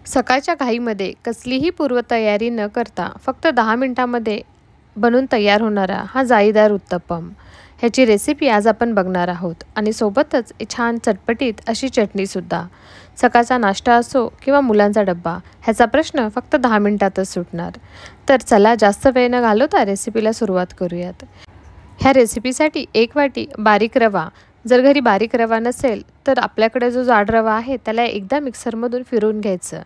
सकाळच्या घाईमध्ये कसलीही पूर्वतयारी न करता फक्त 10 मिनिटांमध्ये बनून तयार होणारा हा जाळीदार उत्तप्पम, ह्याची रेसिपी आज आपण बघणार आहोत. आणि सोबतच छान चटपटीत अशी चटणीसुद्धा. सकाळचा नाश्ता असो किंवा मुलांचा डब्बा, ह्याचा प्रश्न फक्त 10 मिनिटातच सुटणार. तर चला जास्त वेळ न घालवता रेसिपीला सुरुवात करूयात. ह्या रेसिपीसाठी 1 वाटी बारीक रवा. जर घरी बारीक रवा नसेल तर आपल्याकडे जो जाड रवा आहे त्याला एकदा मिक्सरमधून फिरवून घ्यायचं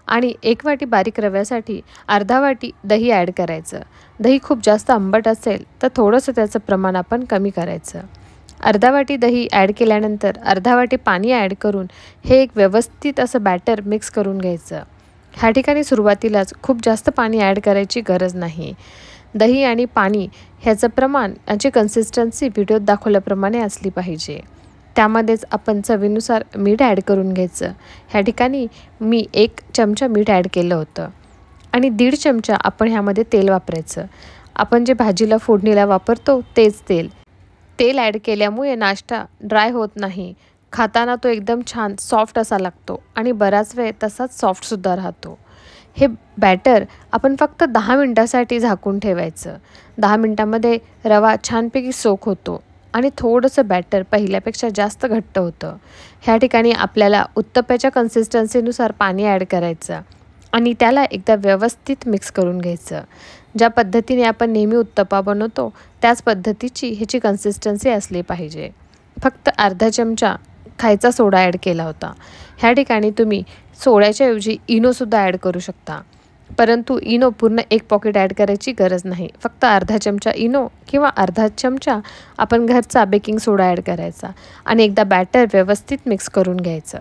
आणि 1 वाटी बारीक रव्यासाठी अर्धा वाटी दही ॲड करायचं. दही खूप जास्त आंबट असेल तर थोडंसं त्याचं प्रमाण आपण कमी करायचं. अर्धा वाटी दही ॲड केल्यानंतर अर्धा वाटी पाणी ॲड करून हे एक व्यवस्थित असं बॅटर मिक्स करून घ्यायचं. ह्या ठिकाणी सुरुवातीलाच खूप जास्त पाणी ॲड करायची गरज नाही. दही आणि पाणी ह्याचं प्रमाण, याची कन्सिस्टन्सी व्हिडिओत दाखवल्याप्रमाणे असली पाहिजे. त्यामध्येच आपण चवीनुसार मीठ ॲड करून घ्यायचं. ह्या ठिकाणी मी 1 चमचा मीठ ॲड केलं होतं आणि 1.5 चमचा आपण ह्यामध्ये तेल वापरायचं. आपण जे भाजीला फोडणीला वापरतो तेच तेल. तेल ॲड केल्यामुळे नाश्ता ड्राय होत नाही. खाताना तो एकदम छान सॉफ्ट असा लागतो आणि बराच वेळ तसाच सॉफ्टसुद्धा राहतो. हे बॅटर आपण फक्त 10 मिनिटासाठी झाकून ठेवायचं. 10 मिनिटांमध्ये रवा छानपैकी सोक होतो आणि थोडंसं बॅटर पहिल्यापेक्षा जास्त घट्ट होतं. ह्या ठिकाणी आपल्याला उत्तप्प्याच्या कन्सिस्टन्सीनुसार पाणी ॲड करायचं आणि त्याला एकदा व्यवस्थित मिक्स करून घ्यायचं. ज्या पद्धतीने आपण नेहमी उत्तप्पा बनवतो त्याच पद्धतीची ह्याची कन्सिस्टन्सी असली पाहिजे. फक्त अर्धा चमचा खायचा सोडा ॲड केला होता. ह्या ठिकाणी तुम्ही सोड्याच्या ऐवजी इनोसुद्धा ॲड करू शकता, परंतु इनो पूर्ण 1 पॉकेट ॲड करायची गरज नाही. फक्त अर्धा चमचा इनो किंवा अर्धा चमचा आपण घरचा बेकिंग सोडा ॲड करायचा आणि एकदा बॅटर व्यवस्थित मिक्स करून घ्यायचं.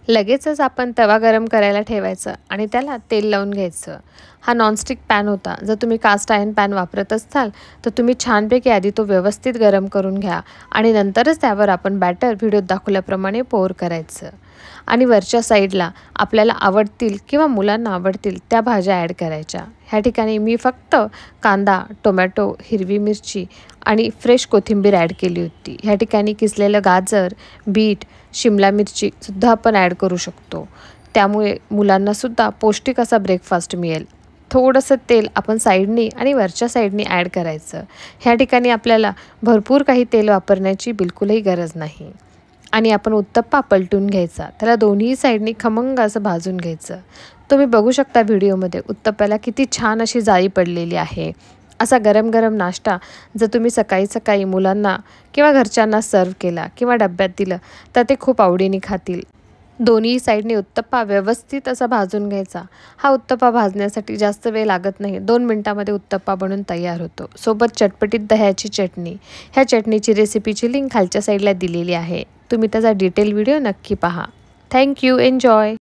लगेचच आपण तवा गरम करायला ठेवायचं आणि त्याला तेल लावून घ्यायचं. हा नॉनस्टिक पॅन होता. जर तुम्ही कास्ट आयर्न पॅन वापरत असाल तर तुम्ही छानपैकी आधी तो व्यवस्थित गरम करून घ्या आणि नंतरच त्यावर आपण बॅटर व्हिडिओत दाखवल्याप्रमाणे पोर करायचं. आणि वरच्या साईडला आपल्याला आवडतील किंवा मुलांना आवडतील त्या भाज्या ॲड करायच्या. ह्या ठिकाणी मी फक्त कांदा, टोमॅटो, हिरवी मिरची आणि फ्रेश कोथिंबीर ॲड केली होती. ह्या ठिकाणी किसलेलं गाजर, बीट, शिमला मिरचीसुद्धा आपण ॲड करू शकतो. त्यामुळे मुलांनासुद्धा पौष्टिक असा ब्रेकफास्ट मिळेल. थोडंसं तेल आपण साईडनी आणि वरच्या साईडनी ॲड करायचं. ह्या ठिकाणी आपल्याला भरपूर काही तेल वापरण्याची बिलकुलही गरज नाही. आणि आपण उत्तप्पा पलटून घ्यायचा. त्याला दोन्ही साईडनी खमंग असं भाजून घ्यायचं. तुम्ही बघू शकता व्हिडिओमध्ये उत्तप्प्याला किती छान अशी जाळी पडलेली आहे. असा गरम गरम नाश्ता जर तुम्ही सकाळी सकाळी मुलांना किंवा घरच्यांना सर्व केला किंवा डब्यात दिलं तर ते खूप आवडीने खातील. दोन्ही साईडने उत्तप्पा व्यवस्थित असा भाजून घ्यायचा. हा उत्तप्पा भाजण्यासाठी जास्त वेळ लागत नाही. 2 मिनिटांमध्ये उत्तप्पा बनून तयार होतो. सोबत चटपटीत दह्याची चटणी. ह्या चटणीची रेसिपीची लिंक खालच्या साईडला दिलेली आहे. तुम्ही त्याचा डिटेल व्हिडिओ नक्की पहा. थँक्यू. एन्जॉय.